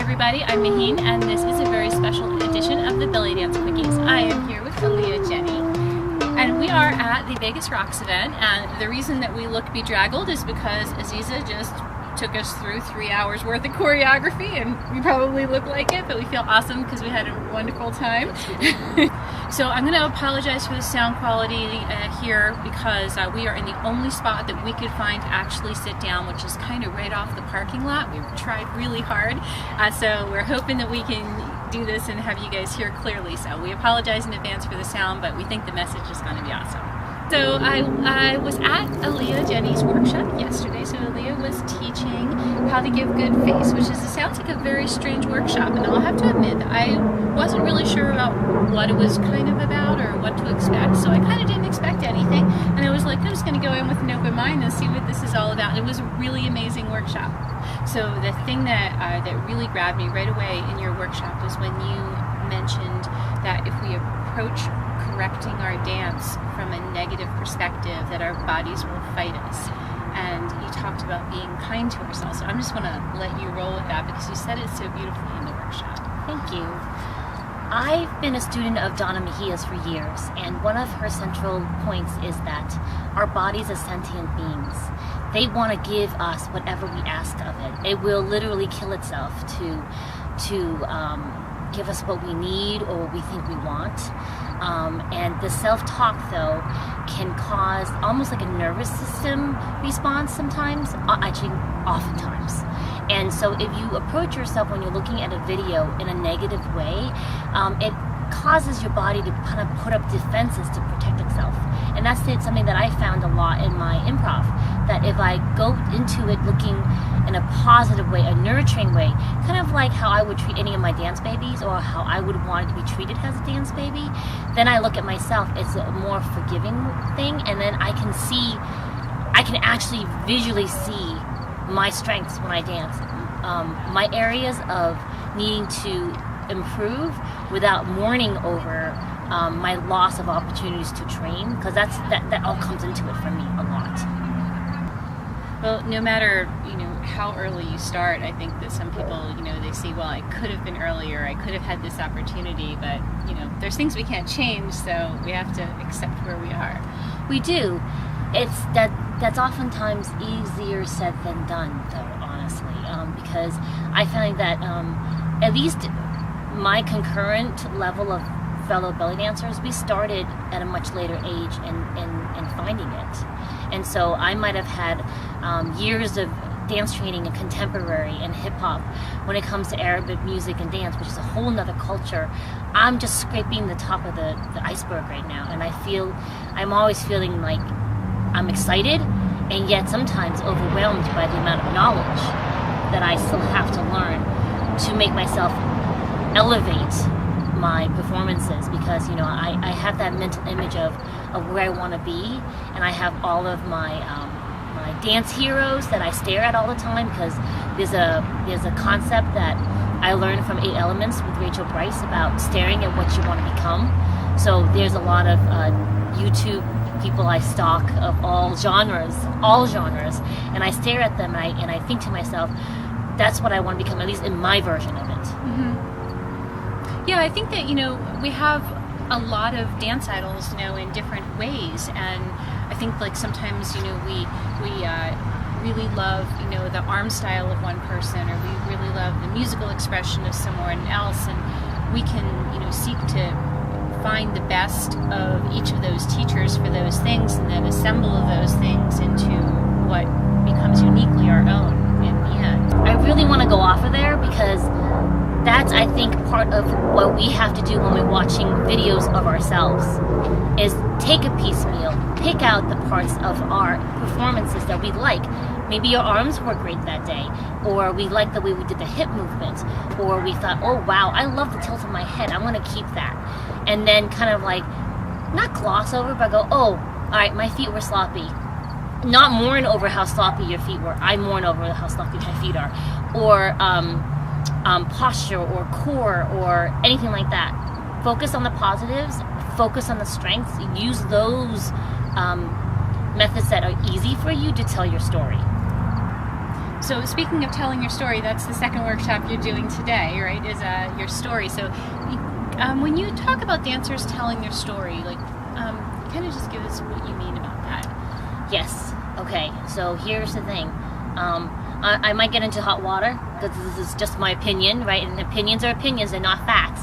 everybody, I'm Mahin, and this is a very special edition of the Bellydance Quickies. I am here with Aaliyah, Jenny, and we are at the Vegas Rocks event, and the reason that we look bedraggled is because Aziza just took us through 3 hours worth of choreography, and we probably look like it, but we feel awesome because we had a wonderful time. So I'm going to apologize for the sound quality here because we are in the only spot that we could find to actually sit down, which is kind of right off the parking lot. We've tried really hard, so we're hoping that we can do this and have you guys hear clearly. So we apologize in advance for the sound, but we think the message is going to be awesome. So I was at Aaliyah Jenny's workshop yesterday. So Aaliyah was teaching how to give good face, which sounds like a very strange workshop. And I'll have to admit that I wasn't really sure about what it was kind of about or what to expect. So I kind of didn't expect anything. And I was like, I'm just going to go in with an open mind and see what this is all about. It was a really amazing workshop. So the thing that really grabbed me right away in your workshop was when you mentioned that if we approach correcting our dance from a negative perspective, that our bodies will fight us. And you talked about being kind to ourselves. So I'm just going to let you roll with that because you said it so beautifully in the workshop. Thank you. I've been a student of Donna Mejia's for years, and one of her central points is that our bodies are sentient beings. They want to give us whatever we ask of it. It will literally kill itself to give us what we need or what we think we want. And the self-talk, though, can cause almost like a nervous system response sometimes, actually oftentimes. And so if you approach yourself when you're looking at a video in a negative way, it causes your body to kind of put up defenses to protect itself. And that's something that I found a lot in my improv, that if I go into it looking in a positive way, a nurturing way, kind of like how I would treat any of my dance babies or how I would want it to be treated as a dance baby, then I look at myself as a more forgiving thing, and then I can actually visually see my strengths when I dance, my areas of needing to improve without mourning over my loss of opportunities to train, because that all comes into it for me a lot. Well, no matter how early you start, I think that some people they see, well, I could have been earlier, I could have had this opportunity, but there's things we can't change, so we have to accept where we are. We do. That's oftentimes easier said than done, though, honestly, because I find that at least my concurrent level of fellow belly dancers, we started at a much later age in finding it. And so I might have had years of dance training in contemporary and hip-hop. When it comes to Arabic music and dance, which is a whole nother culture, I'm just scraping the top of the iceberg right now. And I'm always feeling like I'm excited and yet sometimes overwhelmed by the amount of knowledge that I still have to learn to make myself elevate my performances, because I have that mental image of where I want to be, and I have all of my my dance heroes that I stare at all the time, because there's a concept that I learned from 8 Elements with Rachel Bryce about staring at what you want to become. So there's a lot of YouTube people I stalk of all genres, and I stare at them and I think to myself, that's what I want to become, at least in my version of it. Mm-hmm. Yeah, I think that we have a lot of dance idols in different ways, and I think like sometimes we really love the arm style of one person, or we really love the musical expression of someone else, and we can seek to find the best of each of those teachers for those things, and then assemble those things into what becomes uniquely our own in the end. I really want to go off of there because that's, I think, part of what we have to do when we're watching videos of ourselves, is take a piecemeal, pick out the parts of our performances that we like. Maybe your arms were great that day, or we like the way we did the hip movement, or we thought, oh wow, I love the tilt of my head, I want to keep that. And then kind of like, not gloss over, but go, oh, alright, my feet were sloppy. Not mourn over how sloppy your feet were, I mourn over how sloppy my feet are. Or posture or core or anything like that. Focus on the positives, focus on the strengths, use those methods that are easy for you to tell your story. So speaking of telling your story, that's the second workshop you're doing today, right? Is your story. So when you talk about dancers telling their story, like, kind of just give us what you mean about that. Yes. Okay. So here's the thing. I might get into hot water because this is just my opinion, right? And opinions are opinions; they're not facts.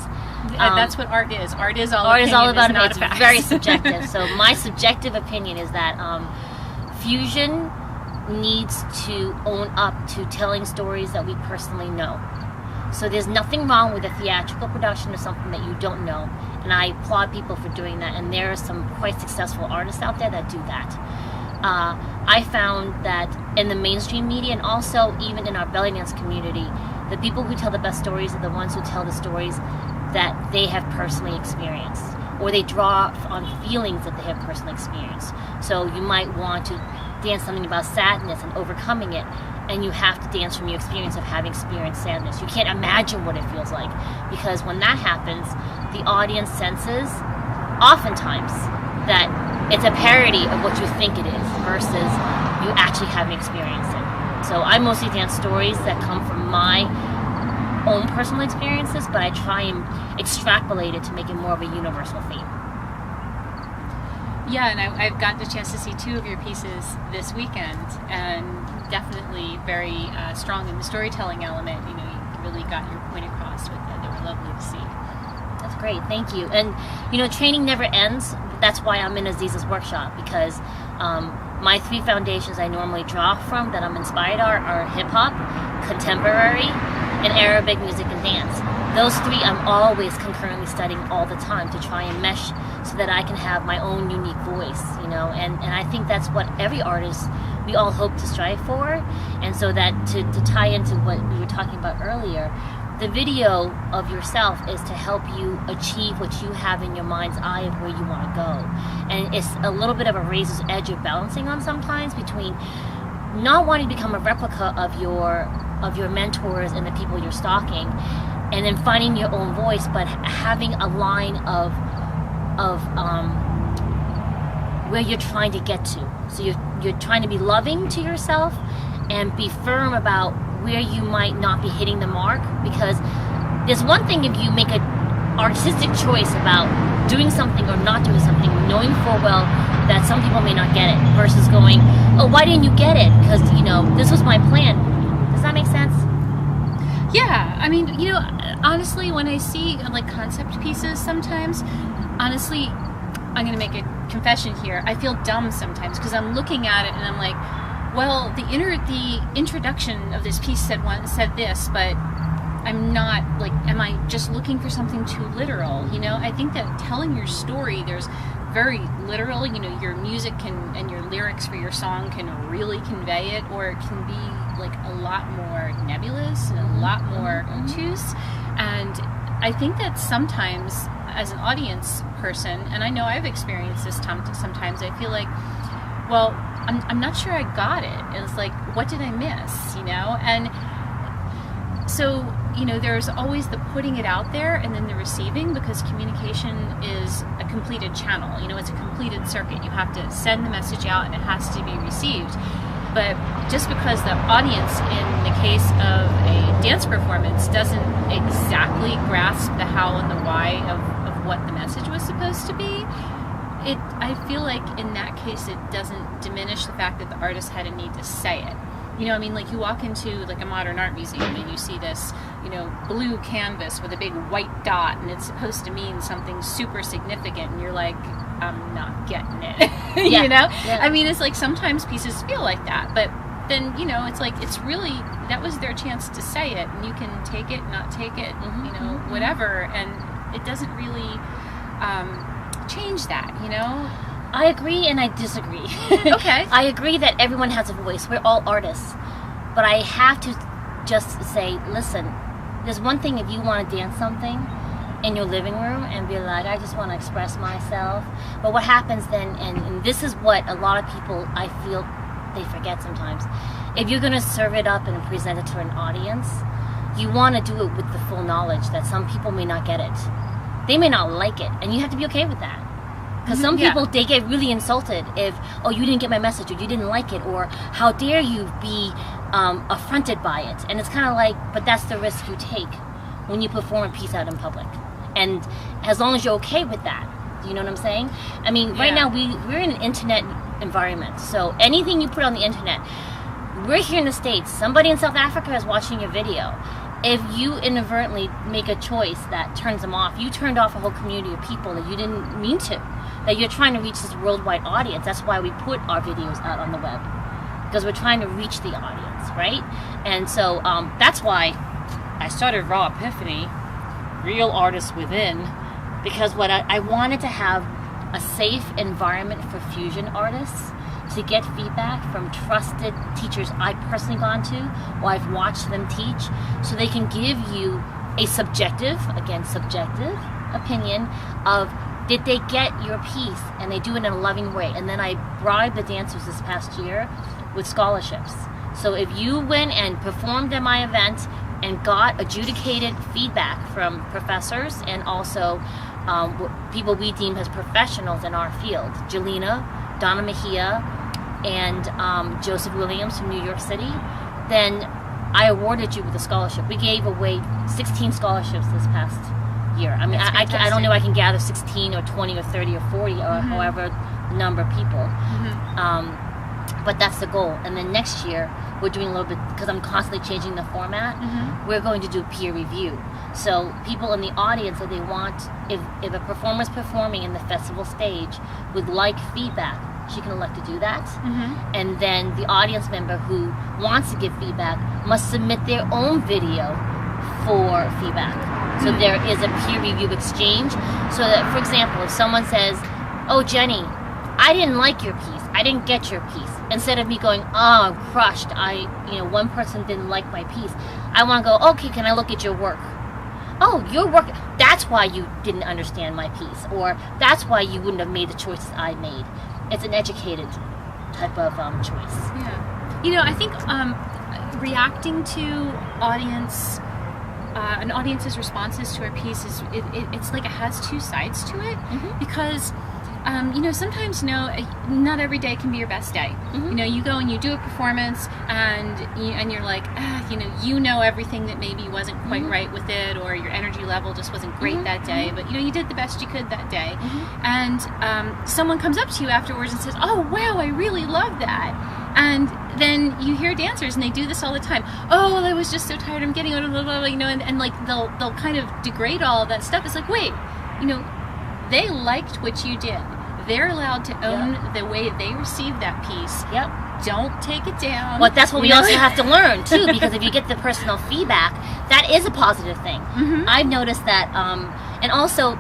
That's what art is. Art is all. Art is all about opinion, it's very subjective. So my subjective opinion is that fusion needs to own up to telling stories that we personally know. So there's nothing wrong with a theatrical production of something that you don't know, and I applaud people for doing that. And there are some quite successful artists out there that do that. I found that in the mainstream media, and also even in our Bellydance community, the people who tell the best stories are the ones who tell the stories that they have personally experienced, or they draw on feelings that they have personally experienced. So you might want to dance something about sadness and overcoming it, and you have to dance from your experience of having experienced sadness. You can't imagine what it feels like, because when that happens, the audience senses oftentimes that it's a parody of what you think it is versus you actually having experienced it. So I mostly dance stories that come from my own personal experiences, but I try and extrapolate it to make it more of a universal theme. Yeah, and I've gotten the chance to see 2 of your pieces this weekend, and definitely very strong in the storytelling element. You know, you really got your point across with it. They were lovely to see. That's great, thank you. And you know, training never ends. That's why I'm in Aziza's workshop, because my 3 foundations I normally draw from that I'm inspired are hip-hop, contemporary, and Arabic music and dance. Those 3 I'm always concurrently studying all the time to try and mesh so that I can have my own unique voice, you know, and I think that's what every artist, we all hope to strive for. And so that to tie into what we were talking about earlier, the video of yourself is to help you achieve what you have in your mind's eye of where you want to go. And it's a little bit of a razor's edge you're balancing on sometimes between not wanting to become a replica of your mentors and the people you're stalking, and then finding your own voice, but having a line of where you're trying to get to. So you're trying to be loving to yourself and be firm about where you might not be hitting the mark, because there's one thing if you make an artistic choice about doing something or not doing something, knowing full well that some people may not get it, versus going, oh, why didn't you get it? Because, you know, this was my plan. Does that make sense? Yeah, I mean, you know, honestly, when I see like concept pieces sometimes, honestly, I'm going to make a confession here. I feel dumb sometimes because I'm looking at it and I'm like, well, the introduction of this piece said this, but I'm not, like, am I just looking for something too literal? You know, I think that telling your story, there's very literal, you know, your music and your lyrics for your song can really convey it, or it can be like a lot more nebulous and a lot more obtuse. And I think that sometimes as an audience person, and I know I've experienced this sometimes, I feel like, well, I'm not sure I got it. It's like, what did I miss, you know? And so, you know, there's always the putting it out there and then the receiving, because communication is a completed channel. You know, it's a completed circuit. You have to send the message out and it has to be received. But just because the audience, in the case of a dance performance, doesn't exactly grasp the how and the why of what the message was supposed to be, I feel like in that case it doesn't diminish the fact that the artist had a need to say it. You know, I mean, like you walk into like a modern art museum and you see this, you know, blue canvas with a big white dot, and it's supposed to mean something super significant, and you're like, I'm not getting it. Yeah. You know? Yeah. I mean, it's like sometimes pieces feel like that, but then, you know, it's like, it's really, that was their chance to say it, and you can take it, not take it, you know, whatever, and it doesn't really change that, you know? I agree and I disagree. Okay. I agree that everyone has a voice. We're all artists. But I have to just say, listen, there's one thing if you want to dance something in your living room and be like, I just want to express myself. But what happens then, and this is what a lot of people, I feel, they forget sometimes. If you're going to serve it up and present it to an audience, you want to do it with the full knowledge that some people may not get it. They may not like it, and you have to be okay with that. Because some people, they get really insulted if, oh, you didn't get my message, or you didn't like it, or how dare you be affronted by it. And it's kind of like, but that's the risk you take when you perform a piece out in public. And as long as you're okay with that, you know what I'm saying? I mean, right now we're in an internet environment. So anything you put on the internet, we're here in the States. Somebody in South Africa is watching your video. If you inadvertently make a choice that turns them off, you turned off a whole community of people that you didn't mean to. That you're trying to reach this worldwide audience. That's why we put our videos out on the web. Because we're trying to reach the audience, right? And so that's why I started Raw Epiphany, Real Artists Within, because what I wanted to have a safe environment for fusion artists to get feedback from trusted teachers I've personally gone to or I've watched them teach, so they can give you a subjective opinion of, did they get your piece, and they do it in a loving way. And then I bribed the dancers this past year with scholarships. So if you went and performed at my event and got adjudicated feedback from professors and also people we deem as professionals in our field, Jelena, Donna Mejia, and Joseph Williams from New York City, then I awarded you with a scholarship. We gave away 16 scholarships this past year. I mean, I don't know if I can gather 16 or 20 or 30 or 40 or however number of people. But that's the goal. And then next year, we're doing a little bit, because I'm constantly changing the format, we're going to do peer review. So people in the audience, if they want, if a performer's performing in the festival stage would like feedback, she can elect to do that. And then the audience member who wants to give feedback must submit their own video for feedback. So there is a peer review exchange. So that, for example, if someone says, "Oh, Jenny, I didn't like your piece. I didn't get your piece." Instead of me going, "Oh, I'm crushed. One person didn't like my piece," I want to go, "Okay, can I look at your work?" "Oh, your work. That's why you didn't understand my piece," or "That's why you wouldn't have made the choices I made." It's an educated type of choice. Yeah. I think reacting to an audience's responses to our piece it's like it has two sides to it, because sometimes not every day can be your best day. You go and you do a performance and you're like, everything that maybe wasn't quite right with it, or your energy level just wasn't great that day, but you did the best you could that day. And someone comes up to you afterwards and says, "Oh wow, I really love that." And then you hear dancers, and they do this all the time. "Oh, I was just so tired. I'm getting blah, blah, blah," and like they'll kind of degrade all of that stuff. It's like, wait, they liked what you did. They're allowed to own the way they received that piece. Don't take it down. But that's what we also have to learn too, because if you get the personal feedback, that is a positive thing. I've noticed that, and also,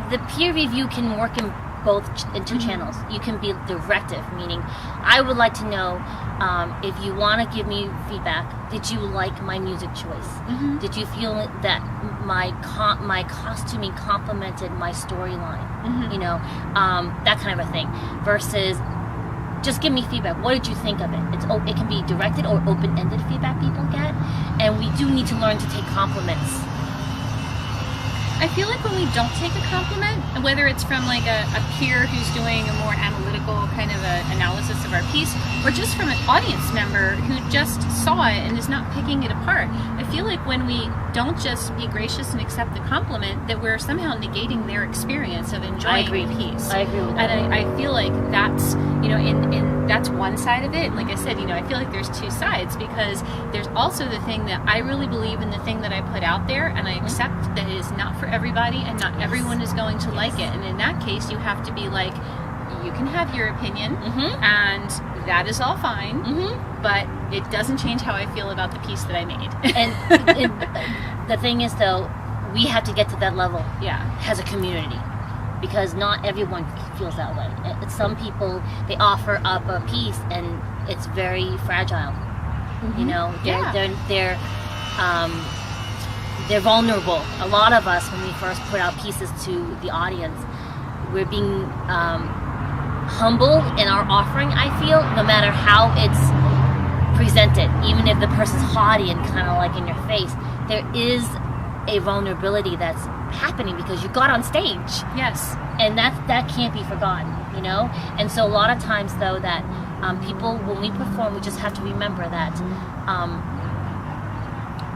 the peer review can work in two channels. You can be directive, meaning I would like to know if you want to give me feedback. Did you like my music choice? Did you feel that my costuming complemented my storyline? That kind of a thing. Versus just give me feedback. What did you think of it? It can be directed or open-ended feedback people get, and we do need to learn to take compliments. I feel like when we don't take a compliment, whether it's from like a peer who's doing a more analytical kind of analysis of our piece, or just from an audience member who just saw it and is not picking it apart, I feel like when we don't just be gracious and accept the compliment, that we're somehow negating their experience of enjoying the piece. I agree with that. And I feel like that's, that's one side of it. Like I said, I feel like there's two sides, because there's also the thing that I really believe in the thing that I put out there, and I accept that it is not for everybody, and not everyone is going to like it. And in that case, you have to be like, you can have your opinion, and that is all fine, but it doesn't change how I feel about the piece that I made. And the thing is, though, we have to get to that level as a community, because not everyone feels that way. Some people, they offer up a piece and it's very fragile. They're vulnerable. A lot of us, when we first put out pieces to the audience, we're being humble in our offering, I feel, no matter how it's presented. Even if the person's haughty and kind of like in your face, there is a vulnerability that's happening because you got on stage. Yes. And that can't be forgotten. you know. And so a lot of times though that people, when we perform, we just have to remember that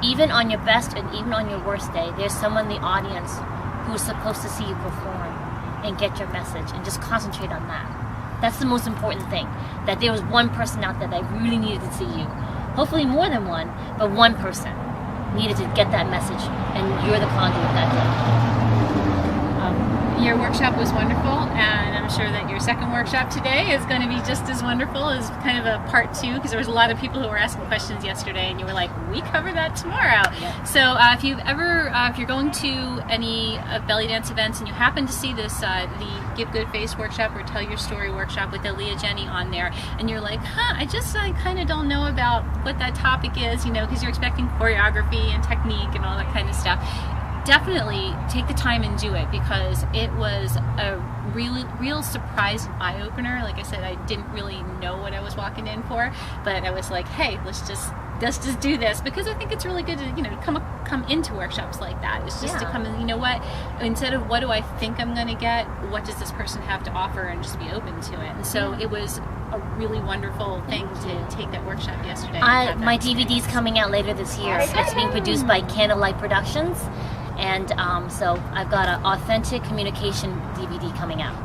even on your best and even on your worst day, there's someone in the audience who's supposed to see you perform and get your message, and just concentrate on that. That's the most important thing, that there was one person out there that really needed to see you. Hopefully more than one, but one person needed to get that message, and you're the conduit that day. Your workshop was wonderful, and I'm sure that your second workshop today is going to be just as wonderful as kind of a part two, because there was a lot of people who were asking questions yesterday, and you were like, we cover that tomorrow. Yeah. So if you've ever, if you're going to any Bellydance events and you happen to see this, the Give Good Face workshop or Tell Your Story workshop with Aaliyah Jenny on there, and you're like, I kind of don't know about what that topic is, you know, because you're expecting choreography and technique and all that kind of stuff. Definitely take the time and do it, because it was a real surprise and eye-opener. Like I said, I didn't really know what I was walking in for, but I was like, hey, let's just do this, because I think it's really good to, you know, come into workshops like that. It's just to come and, you know what, instead of what do I think I'm going to get, what does this person have to offer, and just be open to it. And so it was a really wonderful thing to take that workshop yesterday. My DVD's coming out later this year. It's being produced by Candlelight Productions. And so I've got an authentic communication DVD coming out.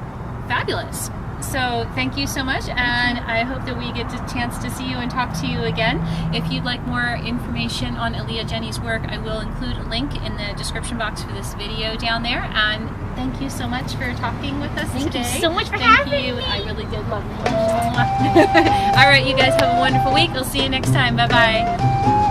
Fabulous. So thank you so much, and I hope that we get a chance to see you and talk to you again. If you'd like more information on Aaliyah Jenny's work, I will include a link in the description box for this video down there. And thank you so much for talking with us today. Thank you so much for having me. I really did love you. All right, you guys have a wonderful week. We'll see you next time. Bye-bye.